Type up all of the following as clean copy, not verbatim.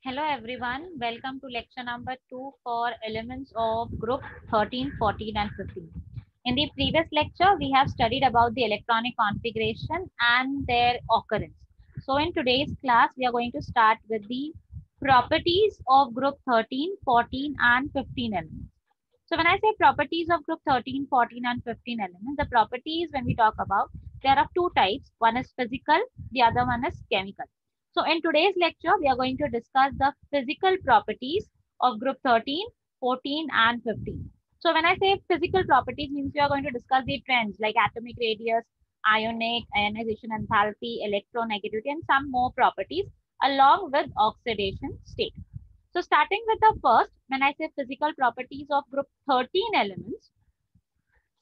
Hello everyone, welcome to lecture number 2 for elements of group 13, 14 and 15. In the previous lecture, we have studied about the electronic configuration and their occurrence. So in today's class, we are going to start with the properties of group 13, 14 and 15 elements. So when I say properties of group 13, 14 and 15 elements, the properties when we talk about, there are two types. One is physical, the other one is chemical. So in today's lecture, we are going to discuss the physical properties of group 13, 14 and 15. So when I say physical properties means we are going to discuss the trends like atomic radius, ionic, ionization enthalpy, electronegativity and some more properties along with oxidation state. So starting with the first, when I say physical properties of group 13 elements,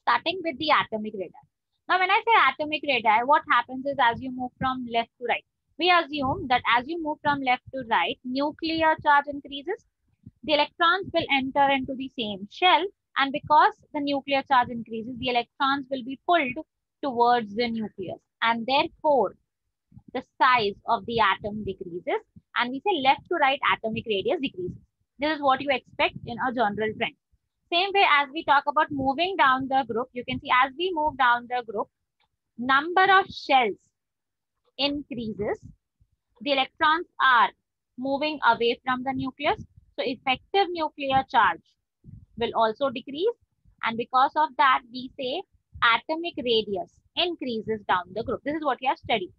starting with the atomic radii. Now, when I say atomic radii, what happens is as you move from left to right, we assume that as you move from left to right, nuclear charge increases, the electrons will enter into the same shell, and because the nuclear charge increases, the electrons will be pulled towards the nucleus, and therefore the size of the atom decreases, and we say left to right atomic radius decreases. This is what you expect in a general trend. Same way as we talk about moving down the group, you can see as we move down the group, number of shells increases. The electrons are moving away from the nucleus. So effective nuclear charge will also decrease. And because of that, we say atomic radius increases down the group. This is what we have studied.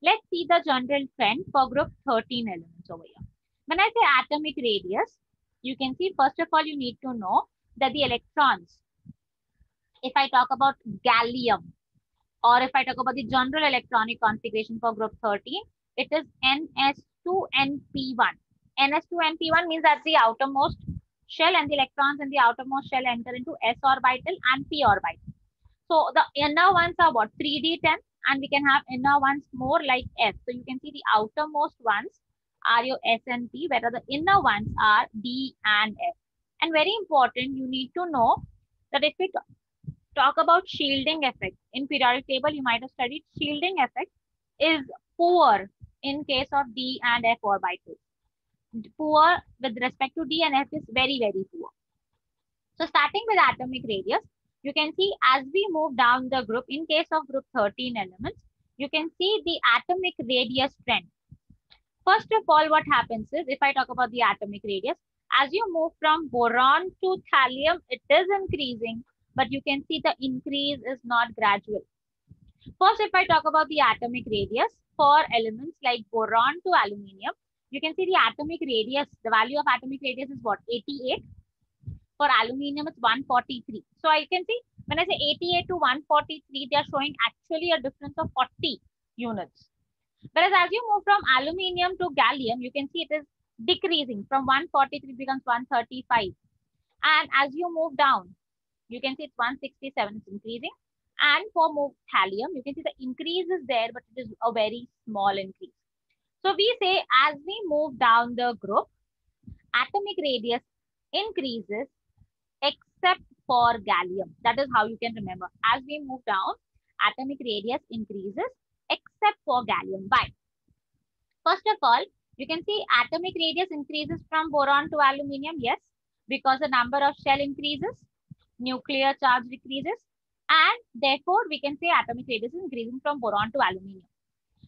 Let's see the general trend for group 13 elements over here. When I say atomic radius, you can see first of all, you need to know that the electrons, if I talk about gallium, or if I talk about the general electronic configuration for group 13, it is Ns2np1. Ns2np1 means that the outermost shell and the electrons in the outermost shell enter into s orbital and p orbital. So the inner ones are what? 3d10, and we can have inner ones more like s. So you can see the outermost ones are your s and p, whereas the inner ones are d and f. And very important, you need to know that if we talk about shielding effect in periodic table, you might have studied shielding effect is poor in case of d and f orbitals. Poor with respect to d and f is very, very poor. So starting with atomic radius, you can see as we move down the group, in case of group 13 elements, you can see the atomic radius trend. First of all, what happens is, if I talk about the atomic radius, as you move from boron to thallium, it is increasing, but you can see the increase is not gradual. First, if I talk about the atomic radius for elements like boron to aluminium, you can see the atomic radius, the value of atomic radius is what? 88. For aluminium, it's 143. So I can see when I say 88 to 143, they are showing actually a difference of 40 units. Whereas as you move from aluminium to gallium, you can see it is decreasing from 143 becomes 135. And as you move down, you can see it's 167, it's increasing. And for thallium, you can see the increase is there, but it is a very small increase. So we say as we move down the group, atomic radius increases except for gallium. That is how you can remember. As we move down, atomic radius increases except for gallium. Why? First of all, you can see atomic radius increases from boron to aluminium. Yes, because the number of shell increases, nuclear charge decreases, and therefore we can say atomic radius is increasing from boron to aluminium.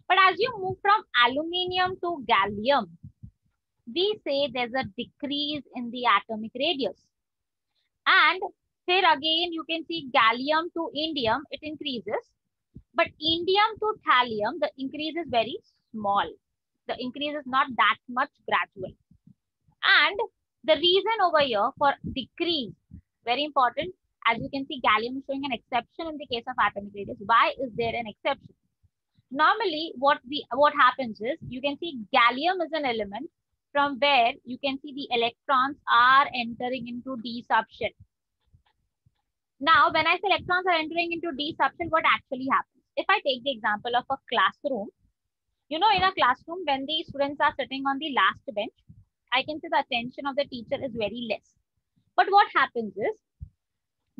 But as you move from aluminium to gallium, we say there's a decrease in the atomic radius. And here again, you can see gallium to indium, it increases. But indium to thallium, the increase is very small. The increase is not that much gradual. And the reason over here for decrease, very important, as you can see, gallium is showing an exception in the case of atomic radius. Why is there an exception? Normally, what happens is, you can see gallium is an element from where you can see the electrons are entering into d subshell. Now, when I say electrons are entering into d subshell, what actually happens? If I take the example of a classroom, you know, in a classroom, when the students are sitting on the last bench, I can see the attention of the teacher is very less. But what happens is,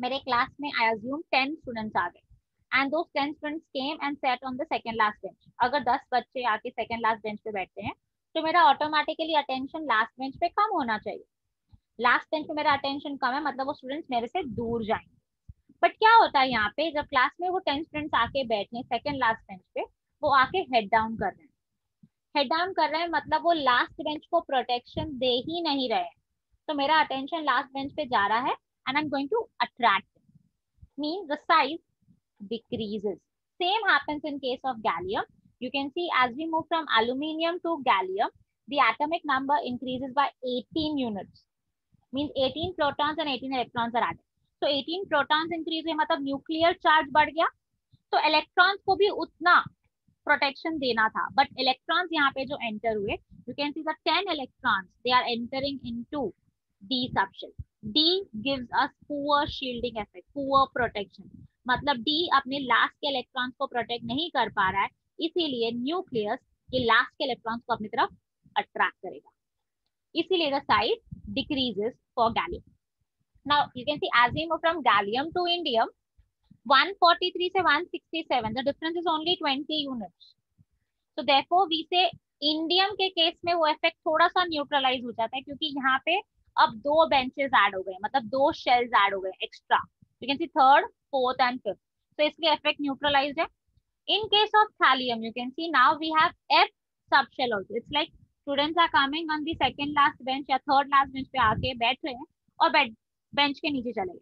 मेरे class में I assume 10 students आ गए, and those 10 students came and sat on the second last bench. अगर 10 बच्चे आके second last bench पे बैठते हैं, तो मेरा ऑटोमेटिकली अटेंशन लास्ट बेंच पे कम होना चाहिए। लास्ट बेंच पे मेरा अटेंशन कम है, मतलब वो स्टूडेंट्स मेरे से दूर जाएंगे। बट क्या होता है यहाँ पे, जब क्लास में वो 10 स्टूडेंट्स आके बैठे हैं सेकंड लास्ट बेंच पे, वो आके हेड डाउन कर रहे हैं। हेड डाउन कर रहे हैं मतलब वो लास्ट बेंच को प्रोटेक्शन दे ही नहीं रहे हैं। तो मेरा अटेंशन लास्ट बेंच पे जा रहा है and I am going to attract, mean the size decreases. Same happens in case of gallium. You can see as we move from aluminium to gallium, the atomic number increases by 18 units. Means 18 protons and 18 electrons are added. So 18 protons increase हुए मतलब nuclear charge बढ़ गया, तो electrons को भी उतना protection देना था। बट इलेक्ट्रॉन्स यहाँ पे जो एंटर हुए, you can see the 10 electrons they are entering into d subshell. D gives us poor shielding effect, poor protection, मतलब डी अपने लास्ट के इलेक्ट्रॉन्स को प्रोटेक्ट नहीं कर पा रहा है, इसीलिए न्यूक्लियस ये लास्ट के इलेक्ट्रॉन्स को अपनी तरफ अट्रैक्ट करेगा, इसीलिए the size decreases for gallium. Now you can see as we move from gallium to indium, 143 से 167, the difference is only 20 units. So therefore we say indium के केस में वो इफेक्ट थोड़ा सा न्यूट्रलाइज हो जाता है, क्योंकि यहाँ पे अब दो बेंचेस ऐड हो गए, मतलब दो शेल्स ऐड हो गए extra. You can see third, fourth and fifth, तो इसलिए इफेक्ट न्यूट्रलाइज है। In case of thallium you can see now we have f subshell also. It's like students are coming on the second last bench या third last bench पे आके बैठ रहे हैं और बेंच के नीचे चले गए,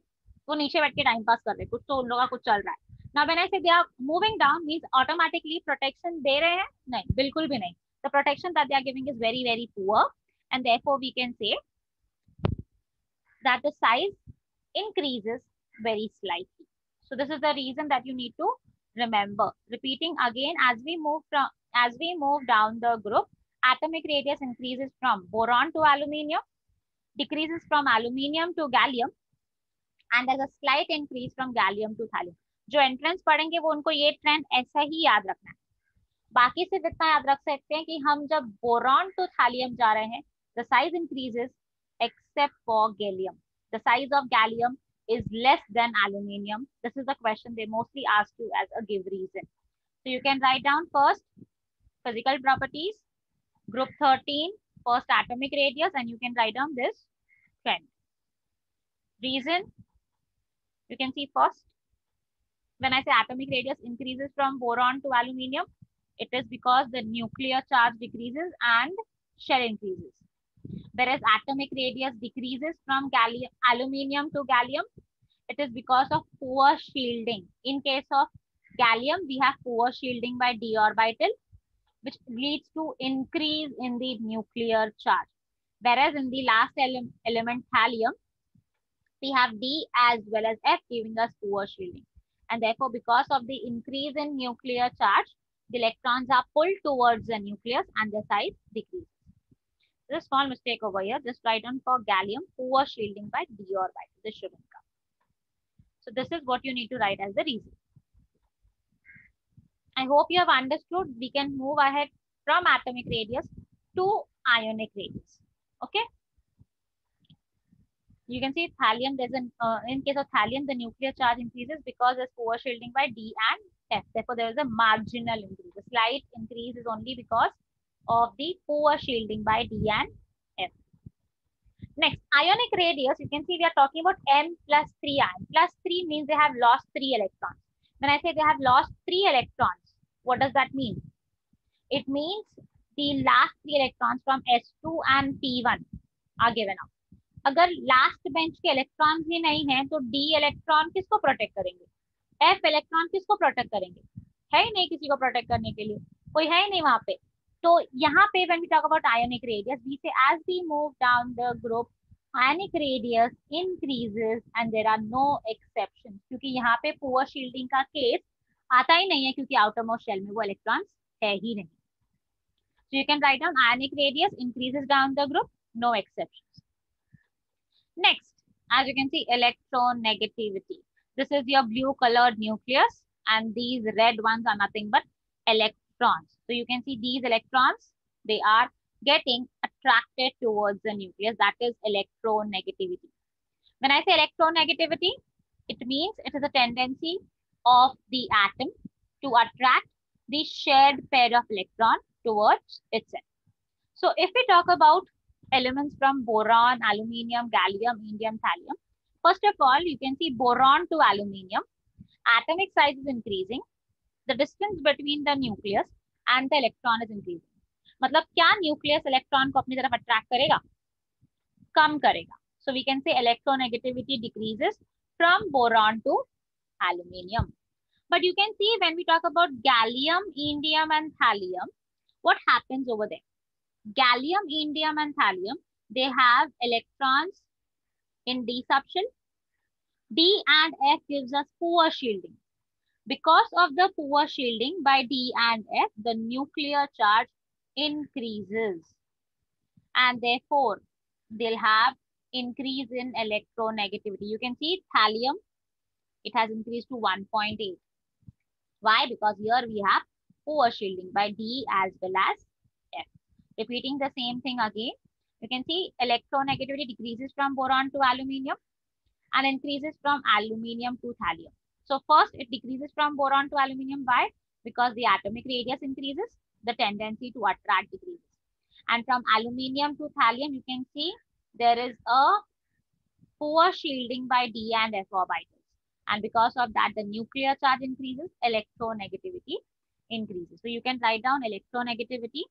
वो नीचे बैठ के टाइम पास कर रहे हैं, कुछ तो उन लोगों का कुछ चल रहा है। Now when I say they are moving down means automatically protection दे रहे हैं? नहीं, बिल्कुल भी नहीं। The protection that they are giving is very very poor and therefore we can say that the size increases very slightly. So this is the reason that you need to remember. Repeating again, as we move down the group, atomic radius increases from boron to aluminium, decreases from aluminium to gallium, and there's a slight increase from gallium to thallium. जो entrance पढ़ेंगे वो उनको ये trend ऐसा ही याद रखना है। बाकी सिर्फ इतना याद रख सकते हैं कि हम जब बोरॉन टू थालियम जा रहे हैं, the size increases except for gallium. The size of gallium is less than aluminium. This is the question they mostly ask you as a give reason. So you can write down first physical properties, group 13, first atomic radius, and you can write down this trend. Reason, you can see first, when I say atomic radius increases from boron to aluminium, it is because the nuclear charge decreases and shell increases. Whereas atomic radius decreases from aluminium to gallium, it is because of poor shielding. In case of gallium, we have poor shielding by d orbital, which leads to increase in the nuclear charge. Whereas in the last element thallium, we have d as well as f giving us poor shielding. And therefore, because of the increase in nuclear charge, the electrons are pulled towards the nucleus and the size decreases. There's a small mistake over here. Just write down for gallium, poor shielding by d orbital. This shouldn't come. So this is what you need to write as the reason. I hope you have understood. We can move ahead from atomic radius to ionic radius. Okay. You can see thallium. There's an in case of thallium, the nuclear charge increases because there's poor shielding by d and f. Therefore, there is a marginal increase. The slight increase is only because of the poor shielding by d and f. Next, ionic radius, you can see we are talking about n plus 3 ion. Plus 3 means they have lost 3 electrons. When I say they have lost 3 electrons, what does that mean? It means the last 3 electrons from S2 and P1 are given out. अगर last bench के electron ही नहीं है तो D electron किसको protect करेंगे, F electron किसको protect करेंगे? है ही नहीं किसी को प्रोटेक्ट करने के लिए, कोई है ही नहीं वहां पे। तो यहाँ पे when we talk about ionic radius, we say as we move down the group, ionic radius increases and there are no exceptions, क्योंकि यहाँ पे poor shielding का केस आता ही नहीं है, क्योंकि outermost shell में वो इलेक्ट्रॉन्स है ही नहीं। So you can write down ionic radius increases down the group, no exceptions. Next, as you can see, electronegativity. This is your blue colored nucleus and these red ones are nothing but electrons. So you can see these electrons, they are getting attracted towards the nucleus. That is electronegativity. When I say electronegativity, it means it is a tendency of the atom to attract the shared pair of electron towards itself. So if we talk about elements from boron, aluminium, gallium, indium, thallium, first of all, you can see boron to aluminium, atomic size is increasing, the distance between the nucleus and the electron is increasing. मतलब क्या nucleus electron को अपनी तरफ attract करेगा, कम करेगा. So we can say electronegativity decreases from boron to aluminium. But you can see when we talk about gallium, indium and thallium, what happens over there? Gallium, indium and thallium, they have electrons in d subshell. D and F gives us poor shielding. Because of the poor shielding by D and F, the nuclear charge increases. And therefore, they'll have increase in electronegativity. You can see thallium, it has increased to 1.8. Why? Because here we have poor shielding by D as well as F. Repeating the same thing again, you can see electronegativity decreases from boron to aluminium and increases from aluminium to thallium. So first it decreases from boron to aluminium. Why? Because the atomic radius increases, the tendency to attract decreases. And from aluminium to thallium, you can see there is a poor shielding by D and F orbitals. And because of that, the nuclear charge increases, electronegativity increases. So you can write down electronegativity.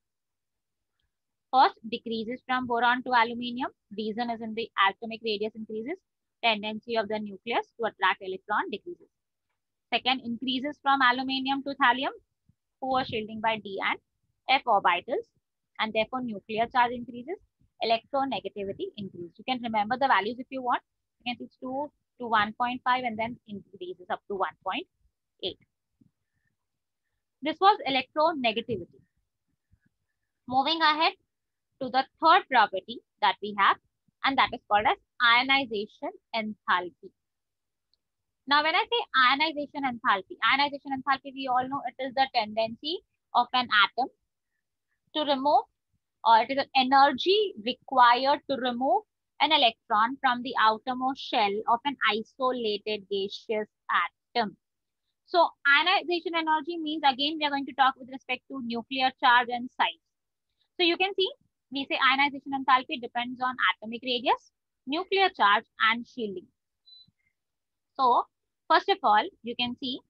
First, decreases from boron to aluminium. Reason is in the atomic radius increases, tendency of the nucleus to attract electron decreases. Second, increases from aluminium to thallium, poor shielding by D and F orbitals, and therefore nuclear charge increases, electronegativity increases. You can remember the values if you want. You can see 2 to 1.5 and then increases up to 1.8. This was electronegativity. Moving ahead to the third property that we have, and that is called as ionization enthalpy. Now, when I say ionization enthalpy, we all know it is the tendency of an atom to remove, or it is an energy required to remove an electron from the outermost shell of an isolated gaseous atom. So ionization energy means, again, we are going to talk with respect to nuclear charge and size. So you can see, we say ionization enthalpy depends on atomic radius, nuclear charge and shielding. So first of all, you can see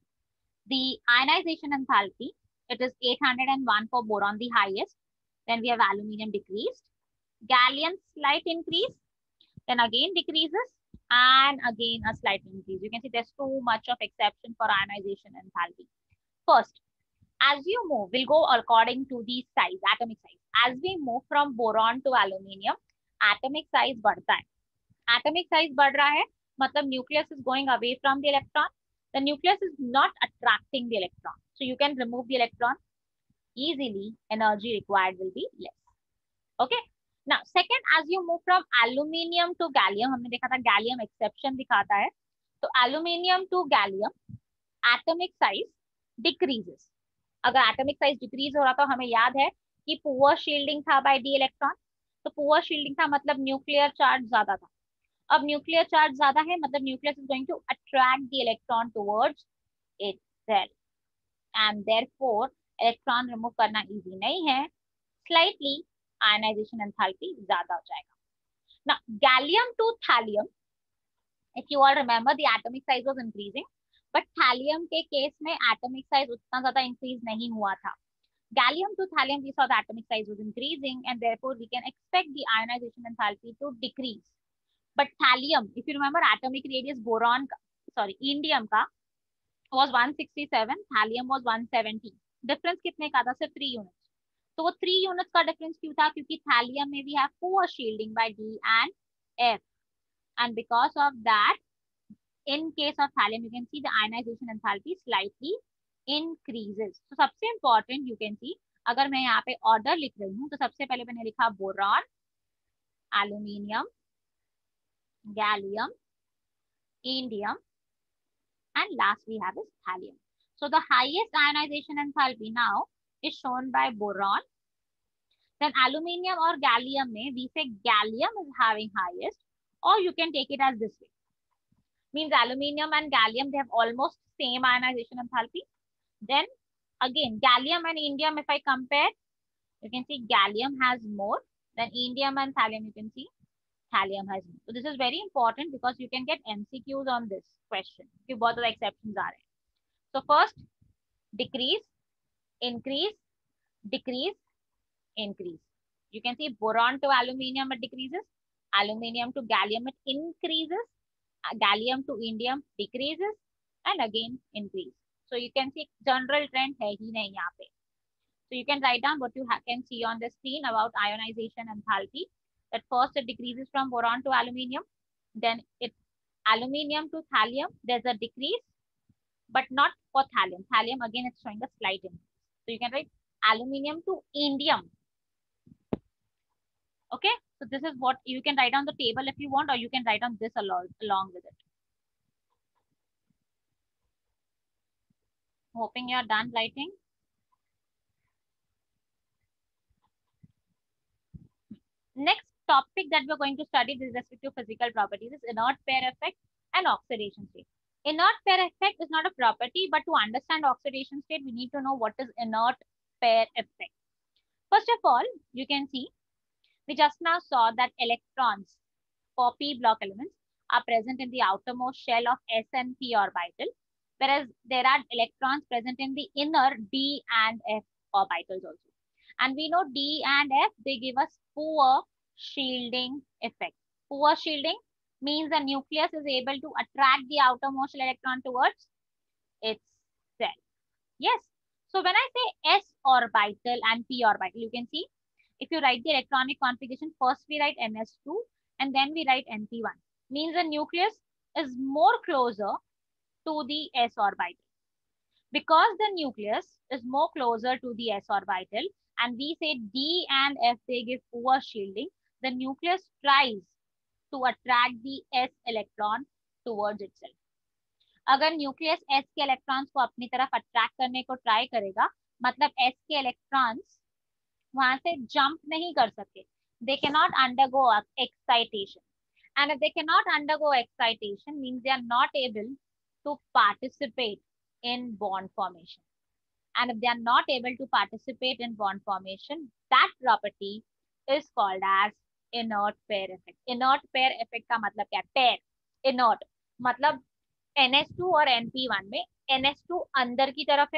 the ionization enthalpy, it is 801 for boron, the highest. Then we have aluminium decreased, gallium slight increase, then again decreases, and again a slight increase. You can see there's too much of exception for ionization enthalpy. First, as you move, we'll go according to the size, atomic size. As we move from boron to aluminium, atomic size बढ़ता है. Atomic size बढ़ रहा है, मतलब nucleus is going away from the electron. The nucleus is not attracting the electron. So you can remove the electron easily, energy required will be less. Okay. Now, second, as you move from aluminium to gallium, हमने देखा था gallium exception दिखाता है. तो aluminium to gallium, atomic size decreases. अगर atomic size decrease हो रहा तो हमें याद है कि poor shielding था by d electron. तो poor shielding था मतलब nuclear charge ज्यादा था. अब nuclear charge ज्यादा है मतलब nucleus is going to attract the electron towards itself, and therefore electron remove करना easy नहीं है. Slightly ionization enthalpy ज्यादा हो जाएगा. Now gallium to thallium, if you all remember, the atomic size was increasing, but thallium के case में atomic size उतना ज्यादा increase नहीं हुआ था. Gallium to thallium, we saw the atomic size was increasing, and therefore we can expect the ionization enthalpy to decrease. But thallium, if you remember, atomic radius indium का was 167, thallium was 170. Difference कितने का था? सिर्फ 3 units. तो वो 3 units का difference क्यों था? क्योंकि thallium में we have poor shielding by D and F, and because of that, in case of thallium, you can see the ionization enthalpy slightly increases. So सबसे important you can see, अगर मैं यहाँ पे order लिख रही हूँ तो सबसे पहले मैंने लिखा boron, aluminium, gallium, indium, and last we have is thallium. So the highest ionization enthalpy now is shown by boron. Then aluminium or gallium में we say gallium is having highest, or you can take it as this way. Means aluminium and gallium, they have almost same ionization enthalpy. Then again gallium and indium, if I compare, You can see gallium has more than indium and thallium. You can see thallium has more. So this is very important because you can get MCQs on this question. If both of the exceptions are. So first, decrease, increase, decrease, increase. You can see boron to aluminium it decreases, aluminium to gallium it increases, gallium to indium decreases, and again increase. So you can see general trend है ही नहीं यहाँ पे. So you can write down what you can see on the screen about ionization enthalpy. That first it decreases from boron to aluminium, then it aluminium to thallium there's a decrease, but not for thallium. Thallium again it's showing a slight increase. So you can write aluminium to indium. Okay, so this is what you can write on the table if you want, or you can write on this along with it. Hoping you are done writing. Next topic that we're going to study with respect to physical properties is inert pair effect and oxidation state. Inert pair effect is not a property, but to understand oxidation state, we need to know what is inert pair effect. First of all, you can see, we just now saw that electrons for p block elements are present in the outermost shell of s and p orbital, whereas there are electrons present in the inner d and f orbitals also. And we know D and F, they give us poor shielding effect. Poor shielding means the nucleus is able to attract the outermost electron towards itself. Yes. So when I say s orbital and p orbital, you can see, if you write the electronic configuration, first we write ns2 and then we write np1. Means the nucleus is more closer to the s orbital. Because the nucleus is more closer to the s orbital, and we say D and F, they give poor shielding, the nucleus tries to attract the S electron towards itself. अगर nucleus S के electrons को अपनी तरफ attract करने को try करेगा, मतलब S के इलेक्ट्रॉन्स वहां से जंप नहीं कर सकते. They cannot undergo excitation. And if they cannot undergo excitation, means they are not able to participate in bond formation. And if they are not able to participate in bond formation, that property is called as inert pair effect. Inert pair effect का मतलब क्या? Pair. Inert मतलब NH2 और NP1 में NH2 अंदर की तरफ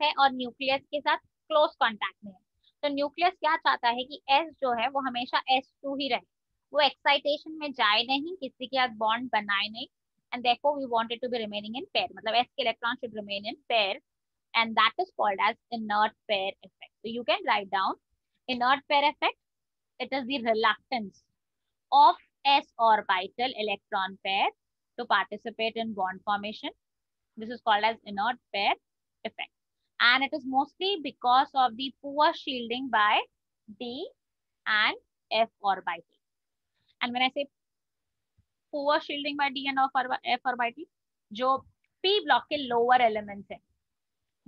है और न्यूक्लियस के साथ क्लोज कॉन्टैक्ट में है. तो न्यूक्लियस क्या चाहता है कि S जो है वो हमेशा S2 ही रहे, वो एक्साइटेशन में जाए नहीं, किसी के साथ बॉन्ड बनाए नहीं, and therefore we want it to be remaining in pair. मतलब S के electron should remain in pair, and that is called as inert pair effect. So you can write down inert pair effect. It is the reluctance of S orbital electron pair to participate in bond formation. This is called as inert pair effect, and it is mostly because of the poor shielding by D and F orbital. And when I say poor shielding by D and F orbital, जो P block के lower elements हैं,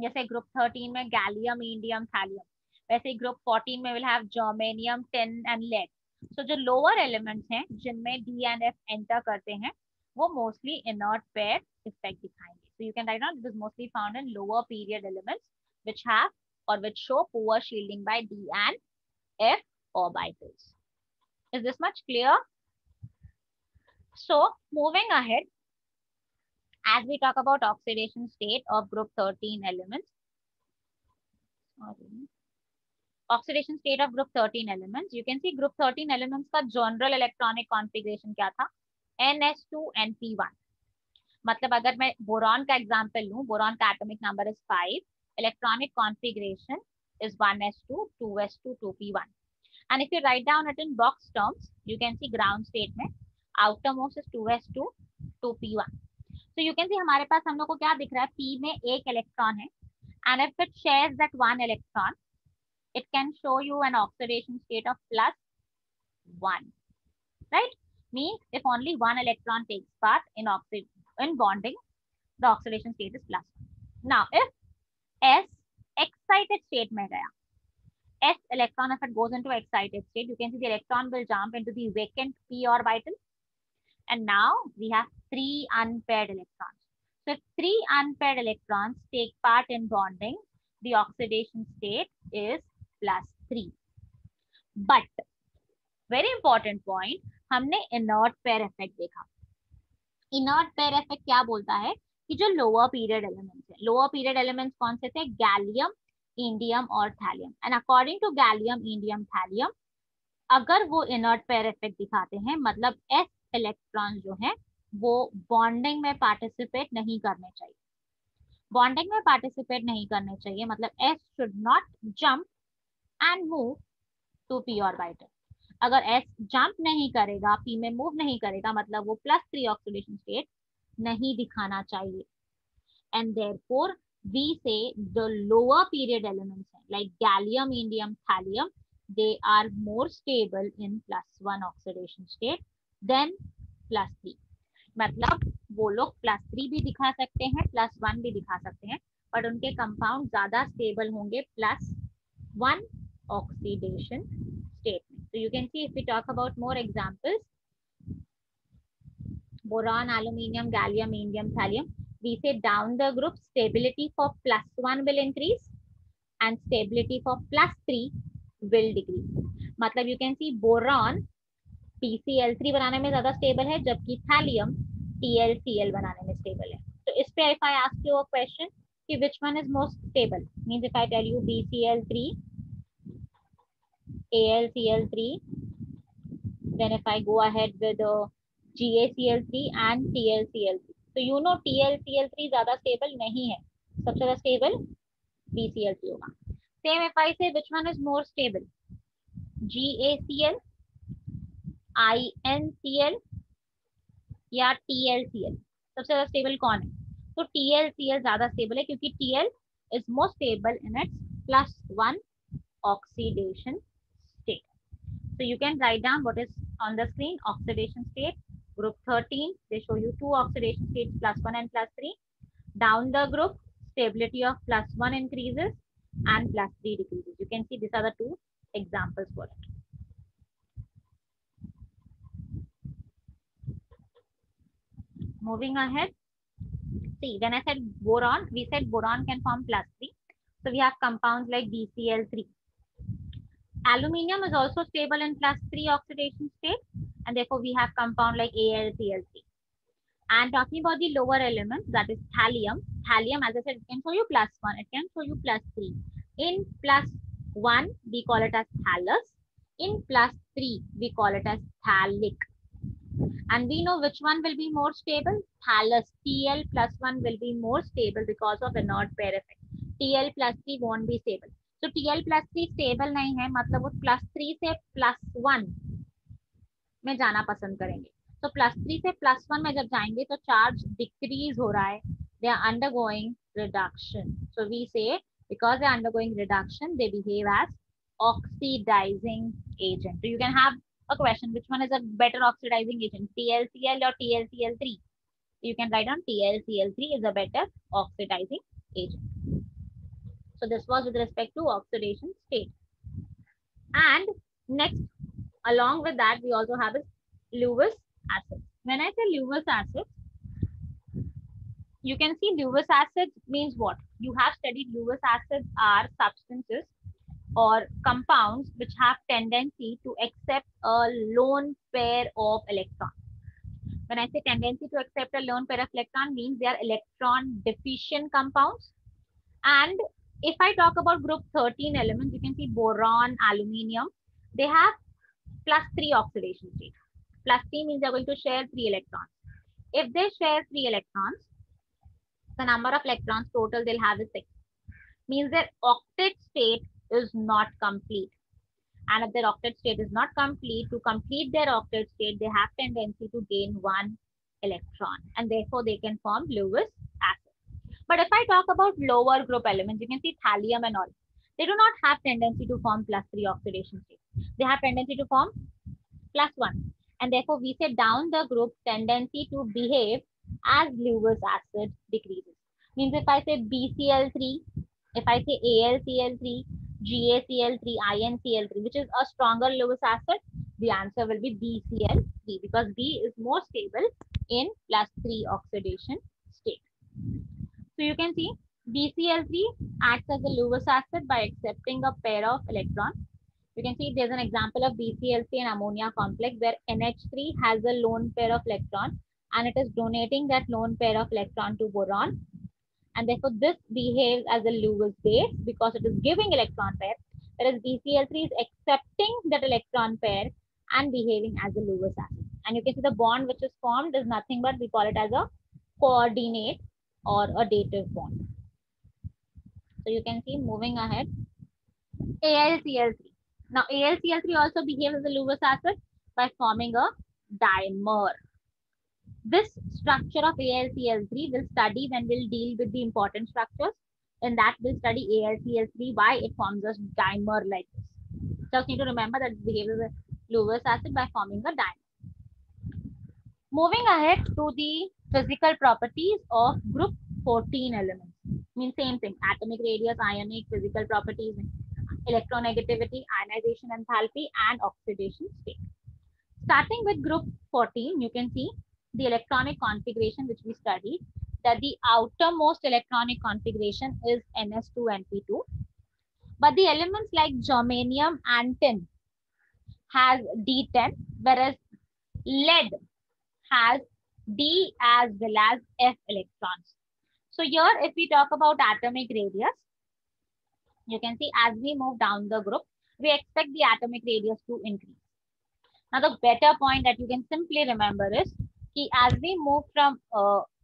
जैसे group 13 में gallium, indium, thallium, वैसे group 14 में will have germanium, tin and lead. So जो lower elements हैं जिनमें D and F एंटर करते हैं, वो मोस्टली इनर्ट पेयर इफेक्ट दिखाएंगे. So you can write down this is mostly found in lower period elements which have or which show poor shielding by D and F orbitals. Is this much clear? So moving ahead, as we talk about oxidation state of group 13 elements, oxidation state of group 13 elements, you can see group 13 elements का general electronic configuration क्या था? NH2NP1. मतलब अगर मैं boron का example लूं, boron का atomic number is 5, electronic configuration is 1s2, 2s2, 2p1. And if you write down it in box terms, you can see ground state में outermost is 2s2, 2p1. So you can see हमारे पास हम लोग को क्या दिख रहा है? P में एक इलेक्ट्रॉन है, and if it shares that one electron, it can show you an oxidation state of +1, right? Means if only one electron takes part in bonding, the oxidation state is +1. Now if S excited state में गया, S electron, if it goes into excited state, you can see the electron will jump into the vacant p orbital, and now we have 3 unpaired electrons. So if 3 unpaired electrons take part in bonding, the oxidation state is +3. But very important point, हमने inert pair effect देखा. Inert pair effect क्या बोलता है कि जो lower period elements है, lower period elements कौन से थे? गैलियम, इंडियम और thallium. And according to gallium, indium, thallium, अगर वो इनर्ट पेयर इफेक्ट दिखाते हैं, मतलब s इलेक्ट्रॉन जो है वो बॉन्डिंग में पार्टिसिपेट नहीं करने चाहिए. बॉन्डिंग में पार्टिसिपेट नहीं करने चाहिए मतलब s should not jump and move to p orbital. अगर s जंप नहीं करेगा, p में मूव नहीं करेगा, मतलब वो +3 ऑक्सीडेशन स्टेट नहीं दिखाना चाहिए. And therefore we say the lower period elements like gallium, indium, thallium, they are more stable in +1 oxidation state than +3. मतलब वो लोग +3 भी दिखा सकते हैं, +1 भी दिखा सकते हैं, बट उनके कंपाउंड ज्यादा स्टेबल होंगे +1 ऑक्सीडेशन स्टेट में. So you can see if we talk about more examples, boron, aluminium, gallium, indium, thallium, we say down the group stability for +1 will increase and stability for +3 will decrease. मतलब you can see boron PCl3 बनाने में ज्यादा stable है, जबकि thallium TlCl बनाने में stable है. तो इस पे if I ask you a question कि which one is most stable, means if I tell you BCl3, AlCl3, then if I go ahead with GaCl3 and TlCl3, तो you know TlCl3 ज्यादा stable नहीं है, सबसे ज्यादा stable BCl3 होगा. Same if I say which one is more stable, GaCl, InCl या TlCl, सबसे ज्यादा स्टेबल कौन है? तो TlCl ज्यादा स्टेबल है क्योंकि Tl is more stable in its +1 oxidation state. So you can write down what is on the screen. Oxidation state, group 13, they show you two oxidation states, +1 and +3. Down the group, stability of +1 increases and +3 decreases. You can see these are the two examples for it. Moving ahead, see, when I said boron, we said boron can form +3. So we have compounds like BCl3. Aluminium is also stable in +3 oxidation state, and therefore we have compound like AlCl3. And talking about the lower elements, that is thallium. Thallium, as I said, it can show you +1, it can show you +3. In +1, we call it as thallus. In +3, we call it as thallic. And we know which one will be more stable. Thallus, Tl+1 will be more stable because of inert pair effect. Tl+3 won't be stable. So Tl+3 stable नहीं है, मतलब वो +3 से +1 में जाना पसंद करेंगे. तो +3 से +1 में जब जाएंगे तो चार्ज डिक्रीज हो रहा है. They are undergoing reduction. So we say because they are undergoing reduction, they behave as oxidizing agent. So you can have a question, which one is a better oxidizing agent, TlCl or TlCl3? You can write down TlCl3 is a better oxidizing agent. So this was with respect to oxidation state. And next, along with that, we also have is Lewis acid. When I say Lewis acid, you can see Lewis acid means what? You have studied Lewis acids are substances or compounds which have tendency to accept a lone pair of electrons. When I say tendency to accept a lone pair of electron, means they are electron deficient compounds. And if I talk about group 13 elements, you can see boron, aluminium, they have +3 oxidation state. +3 means they're going to share 3 electrons. If they share 3 electrons, the number of electrons total they'll have is 6. Means their octet state is not complete. And if their octet state is not complete, to complete their octet state, they have tendency to gain 1 electron. And therefore, they can form Lewis acid. But if I talk about lower group elements, you can see thallium and all. They do not have tendency to form +3 oxidation state. They have tendency to form +1. And therefore, we say down the group, tendency to behave as Lewis acid decreases. Means if I say BCl3, if I say AlCl3, GaCl3, InCl3, which is a stronger Lewis acid, the answer will be BCl3 because B is more stable in +3 oxidation state. So you can see BCl3 acts as a Lewis acid by accepting a pair of electrons. You can see there's an example of BCl3 and ammonia complex where NH3 has a lone pair of electron and it is donating that lone pair of electron to boron, and therefore this behaves as a Lewis base because it is giving electron pair, whereas BCl3 is accepting that electron pair and behaving as a Lewis acid. And you can see the bond which is formed is nothing but we call it as a coordinate or a dative bond. So you can see moving ahead, AlCl3. Now AlCl3 also behaves as a Lewis acid by forming a dimer. This structure of AlCl3 will study when we'll deal with the important structures. In that we'll study AlCl3, why it forms a dimer like this. Just need to remember that it behaves as a Lewis acid by forming a dimer. Moving ahead to the physical properties of group 14 elements. Means same thing, atomic radius, ionic, physical properties, electronegativity, ionization enthalpy, and oxidation state. Starting with group 14, you can see the electronic configuration which we studied, that the outermost electronic configuration is Ns2Np2. But the elements like germanium and tin has D10, whereas lead has D as well as F electrons. So here, if we talk about atomic radius, you can see as we move down the group, we expect the atomic radius to increase. Now, the better point that you can simply remember is that as we move from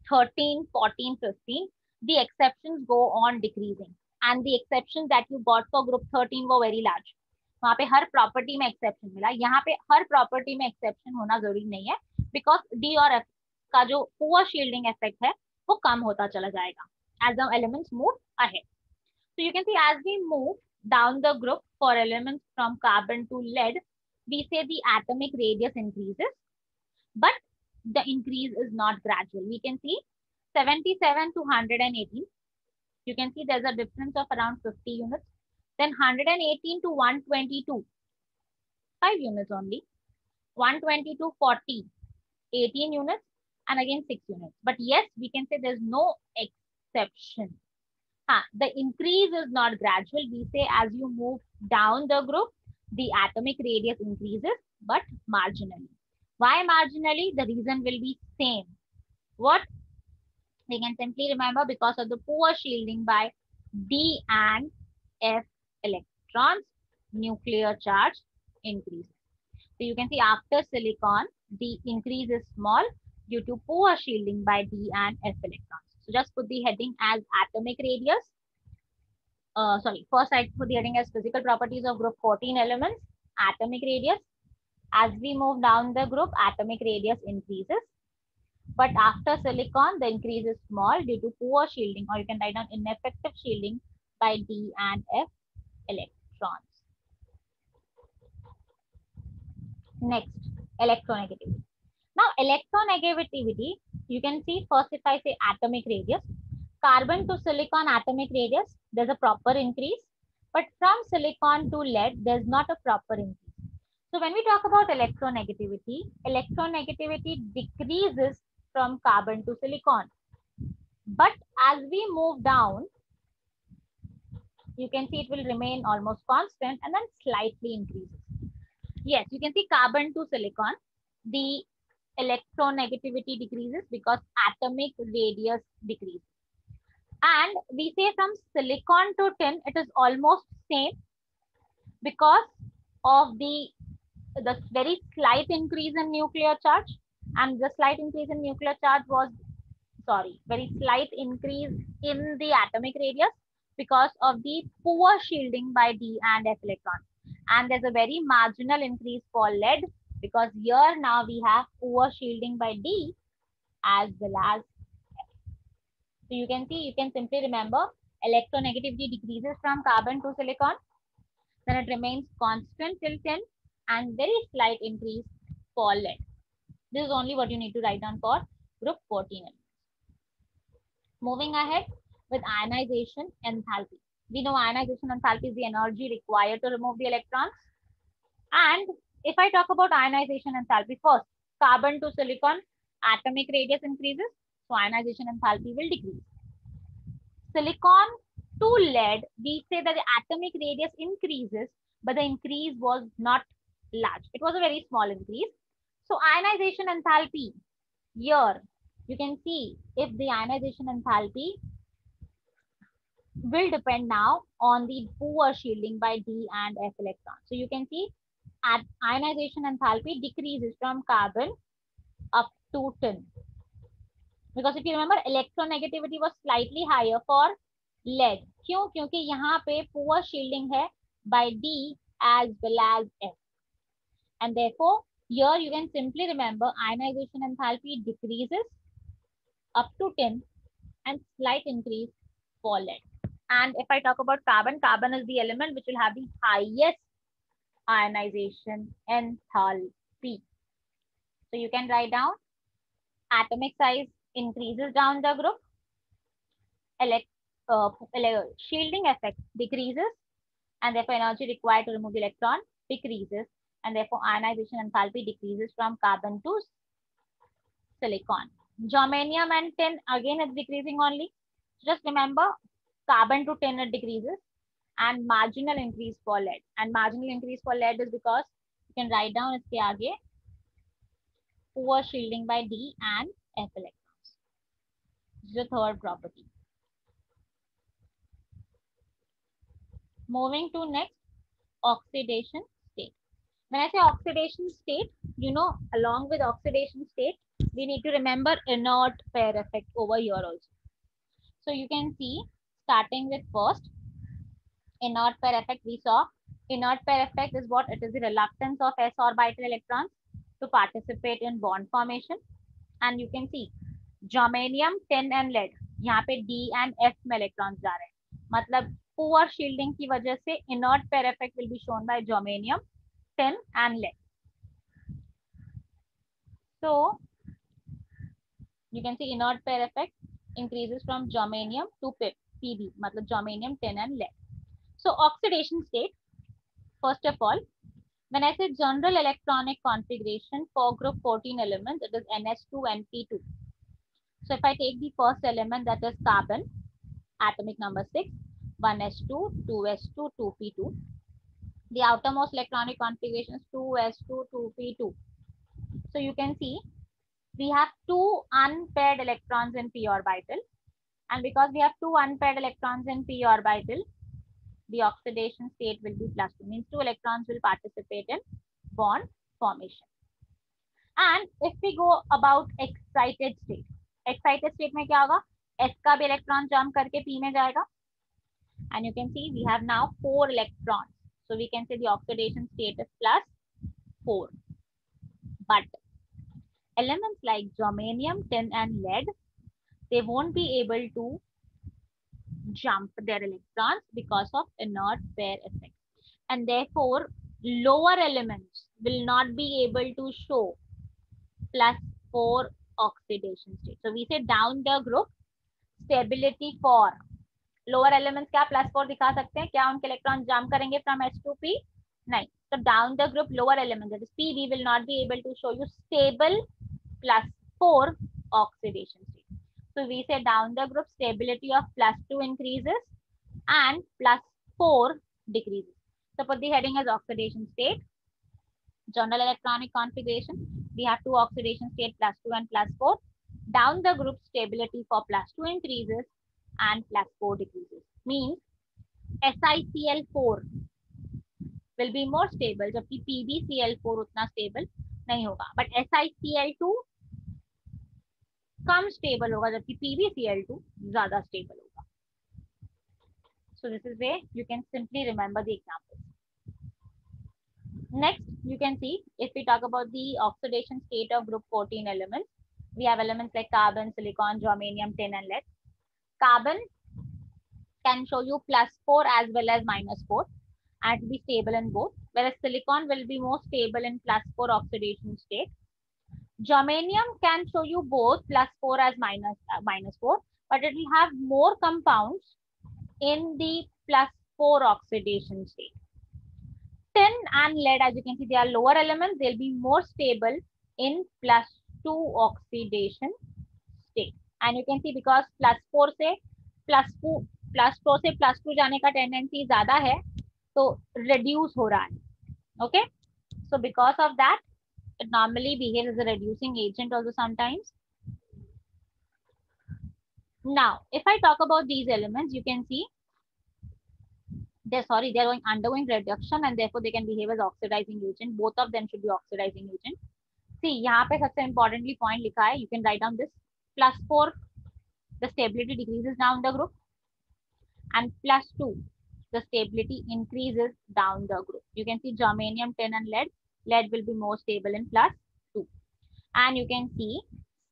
13, 14, 15, the exceptions go on decreasing. And the exceptions that you got for group 13 were very large. वहाँ पे हर property में exception मिला, यहाँ पे हर property में exception होना जरूरी नहीं है, बिकॉज डी और एफ का जो पुअर शील्डिंग इफेक्ट है वो कम होता चला जाएगा as the elements move ahead. So you can see as we move down the group for elements from carbon to lead, we say the atomic radius increases, but the increase is not gradual. We can see 77 to 118. You can see there's a difference of around 50 units. Then 118 to 122, 5 units only. 120 to 40, 18 units, and again 6 units. But yes, we can say there's no exception. The increase is not gradual. We say as you move down the group, the atomic radius increases, but marginally. Why marginally? The reason will be same. What? We can simply remember because of the poor shielding by D and F electrons, nuclear charge increases. So you can see after silicon, the increase is small due to poor shielding by D and F electrons. So just put the heading as atomic radius. First I put the heading as physical properties of group 14 elements, atomic radius. As we move down the group, atomic radius increases. But after silicon, the increase is small due to poor shielding, or you can write down ineffective shielding by D and F electrons. Next, electronegativity. Now, electronegativity, you can see first if I say atomic radius, carbon to silicon atomic radius, there's a proper increase, but from silicon to lead, there's not a proper increase. So when we talk about electronegativity, electronegativity decreases from carbon to silicon. But as we move down, you can see it will remain almost constant and then slightly increases. Yes, you can see carbon to silicon, the electronegativity decreases because atomic radius decreases. And we say from silicon to tin, it is almost same because of the very slight increase in nuclear charge, and the slight increase in nuclear charge was, very slight increase in the atomic radius because of the poor shielding by D and F electrons. And there's a very marginal increase for lead because here now we have poor shielding by D as well as F. So you can see, you can simply remember electronegativity decreases from carbon to silicon, then it remains constant till tin, and very slight increase for lead. This is only what you need to write down for group 14 elements. Moving ahead with ionization enthalpy. We know ionization enthalpy is the energy required to remove the electrons. And if I talk about ionization enthalpy first, carbon to silicon, atomic radius increases, so ionization enthalpy will decrease. silicon to lead, we say that the atomic radius increases, but the increase was not large. It was a very small increase. So ionization enthalpy, here you can see if the ionization enthalpy will depend now on the poor shielding by D and F electrons. So you can see at ionization enthalpy decreases from carbon up to tin. Because if you remember, electronegativity was slightly higher for lead. क्यों? क्योंकि यहाँ पे poor shielding है by D as well as F. And therefore, here you can simply remember ionization enthalpy decreases up to 10 and slight increase for lead. And if I talk about carbon, carbon is the element which will have the highest ionization enthalpy. So you can write down atomic size increases down the group, shielding effect decreases, and therefore energy required to remove the electron decreases, and therefore ionization enthalpy decreases from carbon to silicon. Germanium and tin again is decreasing only. Just remember carbon to tin it decreases, and marginal increase for lead. And marginal increase for lead is because you can write down इसके आगे poor shielding by D and F electrons. This is the third property. Moving to next, oxidation state. When I say oxidation state, you know, along with oxidation state, we need to remember inert pair effect over here also. So you can see, starting with first, inert pair effect we saw. Inert pair effect is what? It is the reluctance of s orbital electrons to participate in bond formation. And you can see, germanium, tin and lead, यहाँ पे D and F में electrons जा रहे हैं. मतलब poor shielding की वजह से inert pair effect will be shown by germanium, tin and lead. So you can see inert pair effect increases from germanium to Pb, मतलब germanium, tin and lead. So oxidation state, first of all, when I say general electronic configuration for group 14 elements, it is NS2NP2. So if I take the first element, that is carbon, atomic number 6, 1s2, 2s2, 2p2. The outermost electronic configuration is 2s2, 2p2. So you can see we have two unpaired electrons in p orbital, and because we have two unpaired electrons in p orbital, the oxidation state will be +2, means two electrons will participate in bond formation. And if we go about excited state में क्या होगा? S का भी electron jump करके P में जाएगा, and you can see we have now 4 electrons, so we can say the oxidation state is +4. But elements like germanium, tin and lead, they won't be able to jump their electrons because of inert pair effect, and therefore lower elements will not be able to show +4 oxidation state. So we say down the group stability for lower elements क्या +4 दिखा सकते हैं क्या? उनके electrons jump करेंगे from S to P? नहीं. So down the group lower elements, that is Pb, will not be able to show you stable +4 oxidation state. So we say down the group stability of +2 increases and +4 decreases. So put the heading as oxidation state. General electronic configuration, we have two oxidation state +2 and +4. Down the group stability for +2 increases and +4 decreases. Means SiCl4 will be more stable, जबकि PbCl4 उतना stable नहीं होगा. But SiCl2 come stable होगा, जबकि PbCl2 ज़्यादा stable होगा. So this is where you can simply remember the examples. Next, you can see if we talk about the oxidation state of group 14 elements, we have elements like carbon, silicon, germanium, tin and lead. Carbon can show you +4 as well as -4 and be stable in both, whereas silicon will be more stable in +4 oxidation state. Germanium can show you both +4 as -4, but it will have more compounds in the +4 oxidation state. Tin and lead, as you can see, they are lower elements. They'll be more stable in +2 oxidation state. And you can see because +4 से +2 +4 से +2 जाने का tendency ज्यादा है, तो reduce हो रहा है. Okay, so because of that it normally behaves as a reducing agent also sometimes. Now if I talk about these elements, you can see they're undergoing reduction and therefore they can behave as oxidizing agent. Both of them should be oxidizing agent. See, यहाँ पे सबसे importantly point लिखा है, you can write down this. +4 the stability decreases down the group, and +2 the stability increases down the group. You can see germanium, tin and lead. Lead will be more stable in +2. And you can see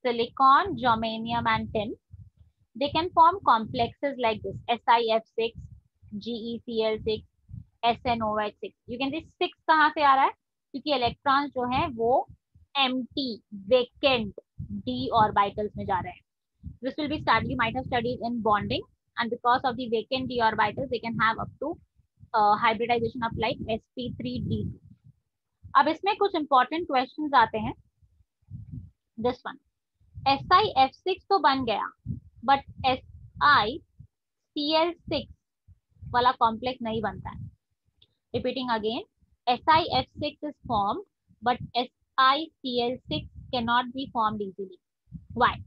silicon, germanium and tin. They can form complexes like this: SiF6, GeCl6, SnOH6. You can see 6 कहाँ से आ रहा है? क्योंकि electrons जो हैं वो empty, vacant d orbitals में जा रहे हैं. This will be studied, you might have studied in bonding, and because of the vacant d orbitals, they can have up to hybridization of like sp3d2. अब इसमें कुछ important questions आते हैं. This one, SiF6 तो बन गया, but SiCl6 वाला complex नहीं बनता है. Repeating again, SiF6 is formed, but SiCl6 cannot be formed easily. Why?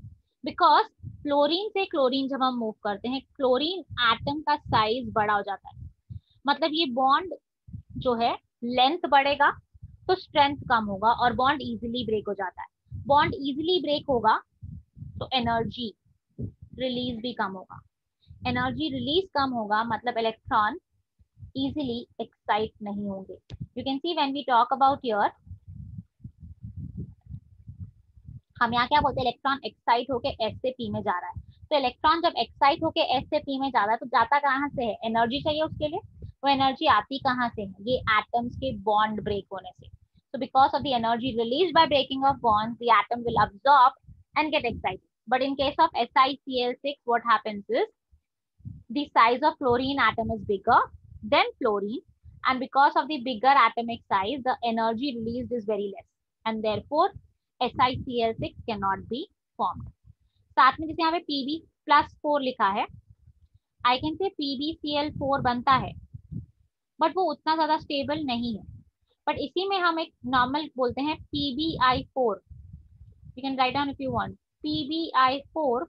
Because chlorine से क्लोरीन जब हम मूव करते हैं, क्लोरीन एटम का साइज बड़ा हो जाता है. मतलब ये बॉन्ड जो है लेंथ बढ़ेगा तो स्ट्रेंथ कम होगा और बॉन्ड इजीली ब्रेक हो जाता है. बॉन्ड इजीली ब्रेक होगा तो एनर्जी रिलीज भी कम होगा. एनर्जी रिलीज कम होगा मतलब इलेक्ट्रॉन easily excite नहीं होंगे. You can see when we talk about here, हम यहाँ क्या बोलते हैं, इलेक्ट्रॉन एक्साइट होके S से P में जा रहा है. तो इलेक्ट्रॉन जब एक्साइट होके S से P में जा रहा है तो जाता कहाँ से है? एनर्जी चाहिए उसके लिए. वो एनर्जी आती कहाँ से है? ये एटम्स के बॉन्ड ब्रेक होने से. So because of the energy released by breaking of bonds, the atom will absorb and get excited. But in case of SiCl6, what happens is the size of fluorine atom is bigger than fluorine, and because of the bigger atomic size, the energy released is very less, and therefore SiCl6 cannot be formed. साथ में जैसे यहाँ पे Pb+4 लिखा है, I can say PbCl4 बनता है, but वो उतना ज्यादा स्टेबल नहीं है. बट इसी में हम एक नॉर्मल बोलते हैं PbI4. You can write down if you want. PbI4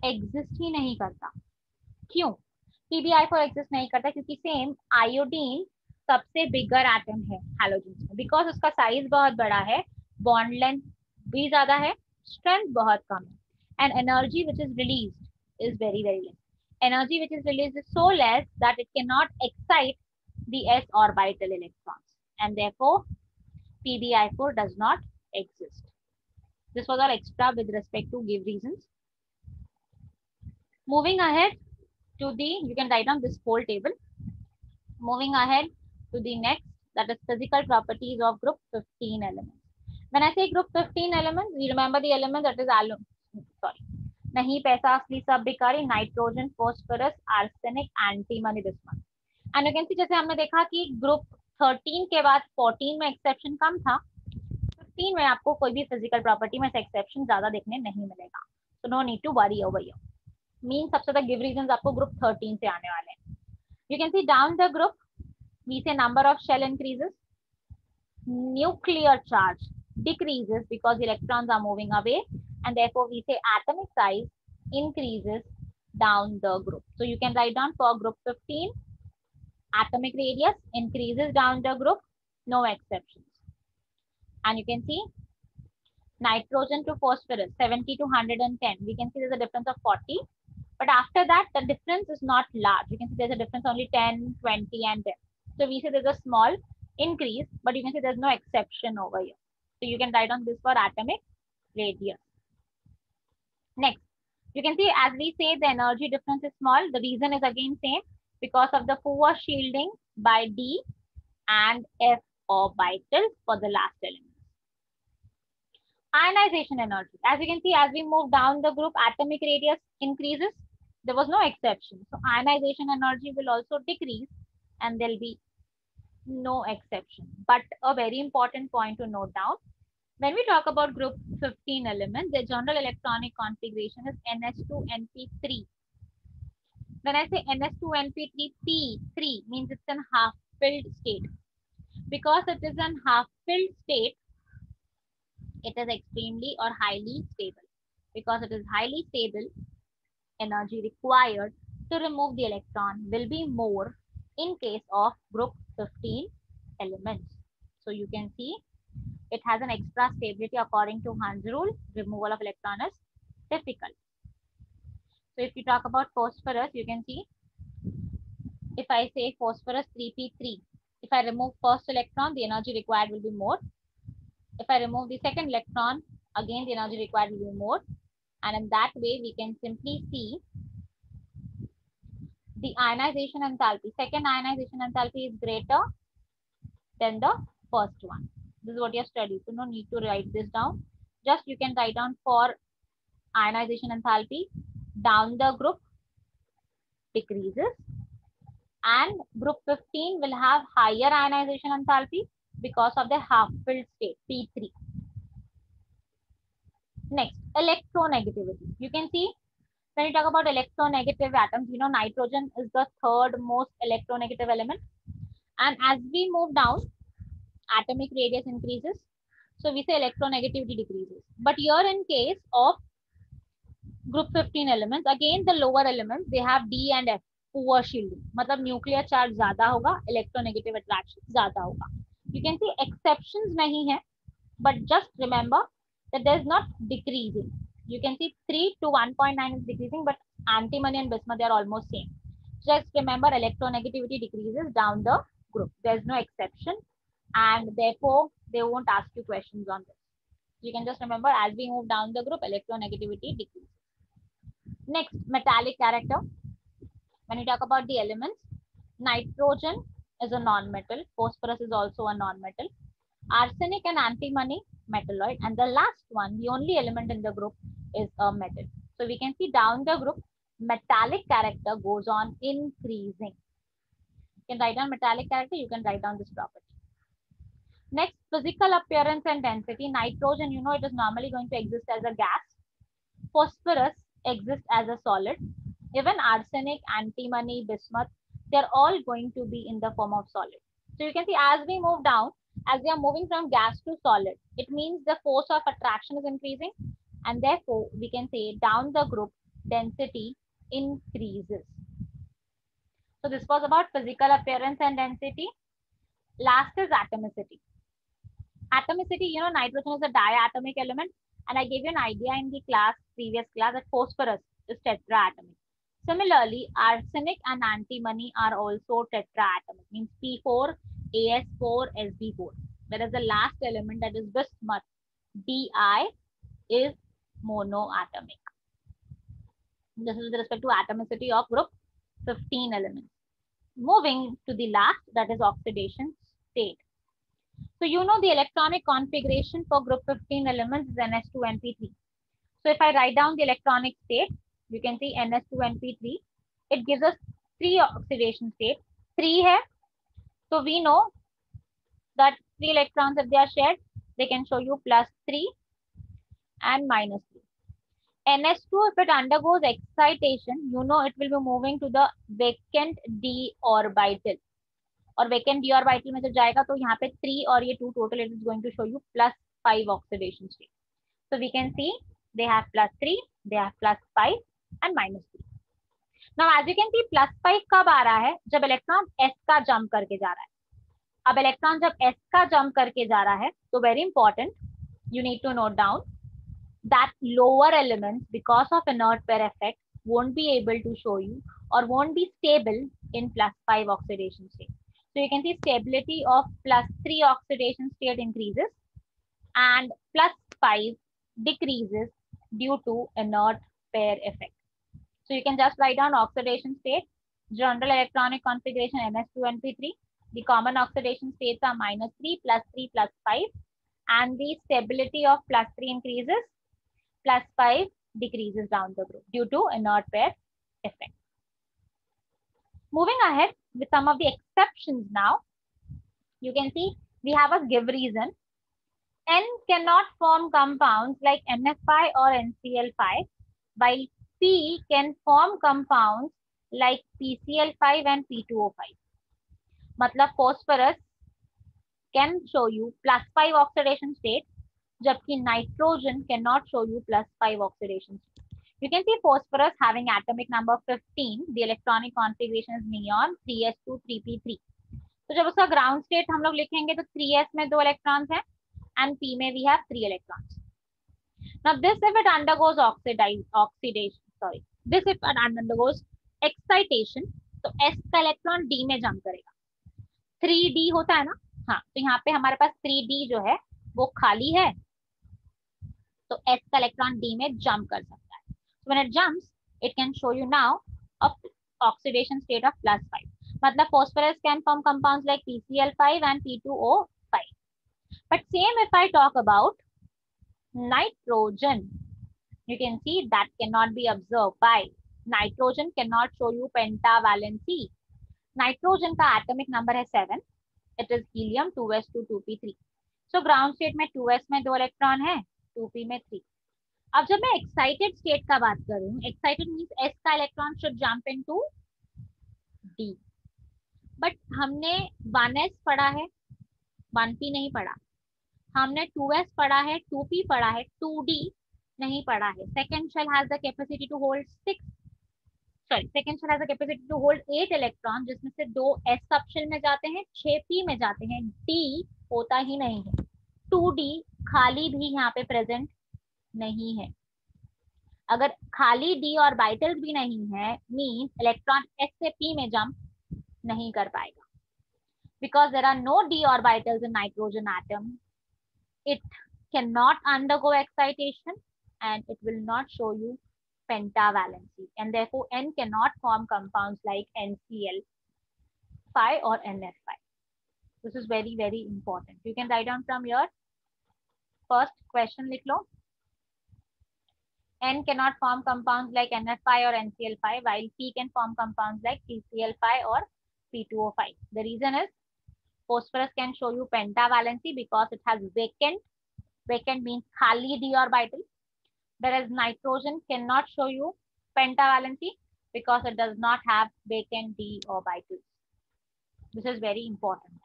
exist ही नहीं करता. क्यों PbI4 एग्जिस्ट नहीं करता? क्योंकि सेम आयोडीन सबसे बिगर एटम है हैलोजेंस में. बिकॉज उसका साइज बहुत बड़ा है, बॉन्ड लेंथ भी ज्यादा है, स्ट्रेंथ बहुत कम है, and energy which is released is very very less. Energy which is released is so less that it can not excite the s orbital electrons, and therefore PbI4 does not exist. This was all extra with respect to give reasons. Moving ahead to the, you can write down this whole table. Moving ahead to the next, that is physical properties of group 15 elements. When I say group 15 elements, we remember the element that is नहीं पैसा असली सब बिकारी, nitrogen, phosphorus, arsenic, antimony, this one. And you can see जैसे हमने देखा कि group 13 के बाद 14 में एक्सेप्शन कम था, 15 में आपको कोई भी फिजिकल प्रॉपर्टी में से एक्सेप्शन ज्यादा देखने नहीं मिलेगा. So no need to worry over here. Mean सबसे ज्यादा गिव रीजंस आपको ग्रुप 13 से आने वाले हैं. You can see down the group we say number of shell increases, nuclear charge decreases because electrons are moving away, and therefore we say atomic size increases down the group. So you can write down for group 15, atomic radius increases down the group, no exceptions. And you can see nitrogen to phosphorus 70 to 110, we can see there's a difference of 40, but after that the difference is not large. You can see there's a difference only 10, 20 and 10. So we say there's a small increase, but you can see there's no exception over here. So you can write on this for atomic radius. Next, you can see as we say the energy difference is small, the reason is again same, because of the poor shielding by D and F orbital for the last element. Ionization energy, as you can see, as we move down the group, atomic radius increases, there was no exception. So ionization energy will also decrease and there'll be no exception. But a very important point to note down, when we talk about group 15 elements, the general electronic configuration is NH2 NP3. When I say NS2NP3 P3 means it's in half filled state. Because it is in half filled state, it is extremely or highly stable. Because it is highly stable, energy required to remove the electron will be more in case of group 15 elements. So you can see it has an extra stability according to Hund's rule. Removal of electron is difficult. So if you talk about phosphorus, you can see if I say phosphorus 3p3, if I remove first electron, the energy required will be more. If I remove the second electron, again the energy required will be more. And in that way, we can simply see the ionization enthalpy. Second ionization enthalpy is greater than the first one. This is what you have studied. So no need to write this down. Just you can write down for ionization enthalpy, down the group decreases, and group 15 will have higher ionization enthalpy because of the half filled state P3. Next, electronegativity. You can see when you talk about electronegative atoms, you know nitrogen is the third most electronegative element, and as we move down, atomic radius increases, so we say electronegativity decreases. But here in case of group 15 elements, again the lower elements, they have D and F, poor shielding. मतलब nuclear charge ज़्यादा होगा, electronegative attraction ज़्यादा होगा. You can see exceptions नहीं है, but just remember that there is not decreasing. You can see 3 to 1.9 is decreasing, but antimony and bismuth, they are almost same. Just remember electronegativity decreases down the group. There is no exception, and therefore they won't ask you questions on this. You can just remember as we move down the group, electronegativity decreases. Next, metallic character. When you talk about the elements, nitrogen is a non-metal, phosphorus is also a non-metal, arsenic and antimony metalloid, and the last one, the only element in the group, is a metal. So we can see down the group, metallic character goes on increasing. You can write down metallic character, you can write down this property. Next, physical appearance and density. Nitrogen, you know, it is normally going to exist as a gas. Phosphorus exists as a solid. Even arsenic, antimony, bismuth, they're all going to be in the form of solid. So you can see as we move down, as we are moving from gas to solid, it means the force of attraction is increasing, and therefore we can say down the group density increases. So this was about physical appearance and density. Last is atomicity. Atomicity, you know, nitrogen is a diatomic element, and I gave you an idea in the previous class, that phosphorus is tetraatomic. Similarly, arsenic and antimony are also tetraatomic, means P4, AS4, Sb4. Whereas the last element, that is bismuth, Di, is monoatomic. This is with respect to atomicity of group 15 elements. Moving to the last, that is oxidation state. So you know the electronic configuration for group 15 elements is NS2NP3. So if I write down the electronic state, you can see NS2NP3. It gives us 3 oxidation states. 3 hai. So we know that 3 electrons, if they are shared, they can show you +3 and -3. NS2, if it undergoes excitation, you know it will be moving to the vacant d orbital. और vacant d orbital में जब जाएगा तो यहाँ पे 3 और ये 2 total, it is going to show you +5 oxidation state. So we can see they have +3, they have +5 and -3. Now as you can see +5 कब आ रहा है? जब इलेक्ट्रॉन s का जंप करके जा रहा है. अब इलेक्ट्रॉन जब s का जंप करके जा रहा है तो very important, you need to note down that lower elements, because of inert pair effect, won't be able to show you or won't be stable in +5 oxidation state. So you can see stability of +3 oxidation state increases and +5 decreases due to inert pair effect. So you can just write down oxidation state, general electronic configuration NS2NP3. The common oxidation states are -3, +3, +5, and the stability of +3 increases, +5 decreases down the group due to inert pair effect. Moving ahead with some of the exceptions now, you can see we have a give reason. N cannot form compounds like NF5 or NCl5, while P can form compounds like PCl5 and P2O5. मतलब phosphorus can show you +5 oxidation state, जबकि nitrogen cannot show you +5 oxidation state. You can see phosphorus having atomic number 15. The electronic configuration is neon 3s2 3p3. तो जब उसका ground state हम लोग लिखेंगे तो 3s में 2 इलेक्ट्रॉन्स हैं and p में we have 3 electrons. Now this if it undergoes this if it undergoes excitation, तो s का इलेक्ट्रॉन d में जंप करेगा. 3d होता है ना, हाँ, तो यहाँ पे हमारे पास 3d जो है वो खाली है, तो s का इलेक्ट्रॉन d में जंप कर सकता है. So when it jumps, it can show you now of oxidation state of +5. मतलब phosphorus can form compounds like PCl5 and P2O5. But same if I talk about nitrogen, you can see that cannot be observed by nitrogen cannot show you pentavalency. Nitrogen का atomic number है 7. It is helium 2s2 2p3. So ground state में 2s में 2 electron है, 2p में 3. अब जब मैं excited state का बात करूं, एक्साइटेड मींस s का electron should jump into d. But हमने 1s पढ़ा है, 1p नहीं पढ़ा. हमने 2s पढ़ा है, 2p पढ़ा है, 2d नहीं पढ़ा है. Second shell has the capacity to hold 8 electron, जिसमें से 2 s सब शेल में जाते हैं, 6 p में जाते हैं, d होता ही नहीं है. 2d खाली भी यहाँ पे प्रेजेंट नहीं है. अगर खाली d ऑर्बिटल्स भी नहीं है, मींस इलेक्ट्रॉन s से p में जंप नहीं कर पाएगा. Because there are no d orbitals in nitrogen atom, it cannot undergo excitation and it will not show you pentavalency, and therefore n cannot form compounds like NCl5 or NF5. This is very, very important. You can write down from your first question. लिख लो. N cannot form compounds like NF5 or NCl5, while P can form compounds like PCl5 or P2O5. The reason is phosphorus can show you pentavalency because it has vacant. Vacant means khali d orbital. Whereas nitrogen cannot show you pentavalency because it does not have vacant d orbitals. This is very important.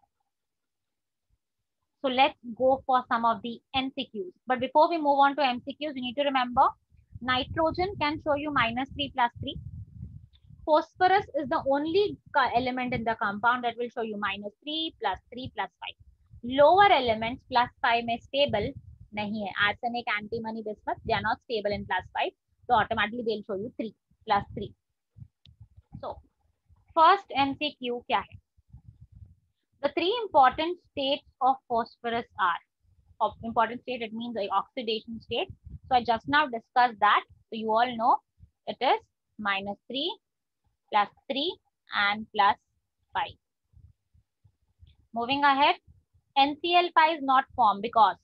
So let's go for some of the MCQs. But before we move on to MCQs, you need to remember nitrogen can show you -3 +3. Phosphorus is the only element in the compound that will show you -3 +3 +5. Lower elements +5 में stable नहीं है. Arsenic, antimony, bismuth, they are not stable in +5. So automatically they'll show you 3 +3. So first MCQ क्या है? The 3 important states of phosphorus are, of important state, it means the oxidation state. So I just now discussed that. So you all know it is -3 +3 and +5. Moving ahead, NCl5 is not formed because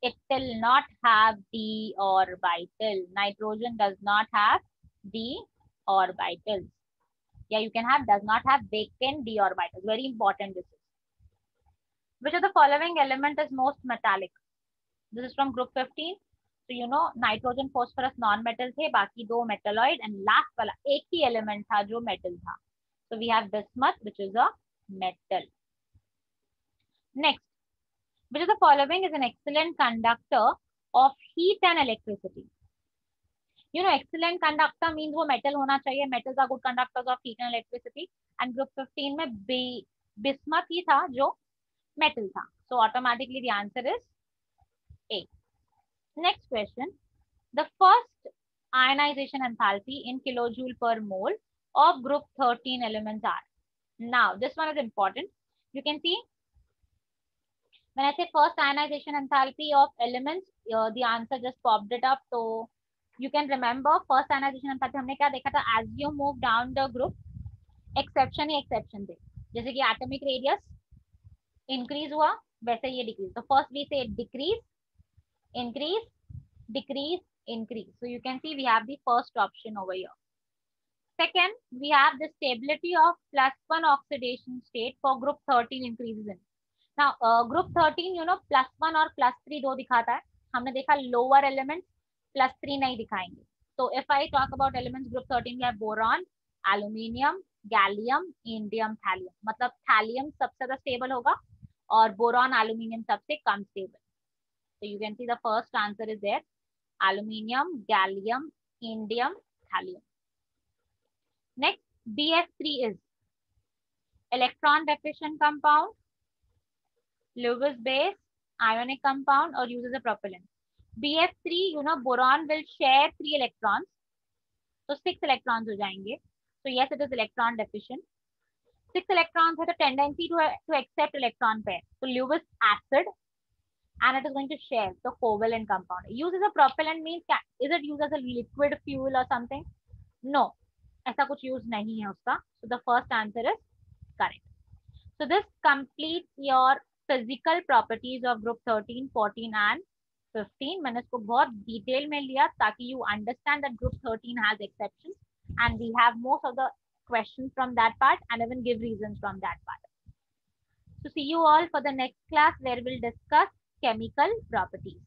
it will not have d orbital. Nitrogen does not have d orbitals. Yeah, you can have does not have vacant d orbitals. Very important this is. Which of the following element is most metallic? This is from group 15. So you know nitrogen, phosphorus non-metal थे, बाकी 2 metalloid, and last वाला एक ही element था जो metal था. So we have bismuth, which is a metal. Next, which of the following is an excellent conductor of heat and electricity? You know, excellent conductor means वो metal होना चाहिए. Metals are good conductors of heat and electricity. And group 15 में bismuth ही था जो metal था. So automatically the answer is A. Next question. The first ionization enthalpy in kilojoule per mole of group 13 elements are. Now this one is important. You can see when I say first ionization enthalpy of elements, the answer just popped it up. So you can remember first ionization enthalpy हमने क्या देखा था? As you move down the group, exception he exception थे. जैसे कि atomic radius increase हुआ, वैसे ये decrease. So first we say decrease, increase, decrease, increase. So you can see we have the first option over here. Second, we have the stability of +1 oxidation state for group 13 increases in. Now group 13 you know +1 और +3 दो दिखाता है. हमने देखा lower elements +3 नहीं दिखाएंगे. So if I talk about elements group 13, we have boron, aluminium, gallium, indium, thallium. मतलब thallium सबसे ज़्यादा stable होगा और boron, aluminium सबसे कम stable. So you can see the first answer is there. Aluminium, gallium, indium, thallium. Next, BF3 is electron deficient compound, Lewis base, ionic compound, or uses a propellant. BF3, you know, boron will share 3 electrons. So 6 electrons हो जाएंगे. So yes, it is electron deficient. 6 electrons have a tendency to accept electron pair. So Lewis acid, and it is going to share the covalent compound. Use as a propellant means, is it used as a liquid fuel or something? No, ऐसा कुछ use नहीं है उसका. So the first answer is correct. So this completes your physical properties of group 13, 14 and 15. मैंने इसको बहुत detail में लिया ताकि you understand that group 13 has exceptions and we have most of the questions from that part and even give reasons from that part. So see you all for the next class where we'll discuss chemical properties.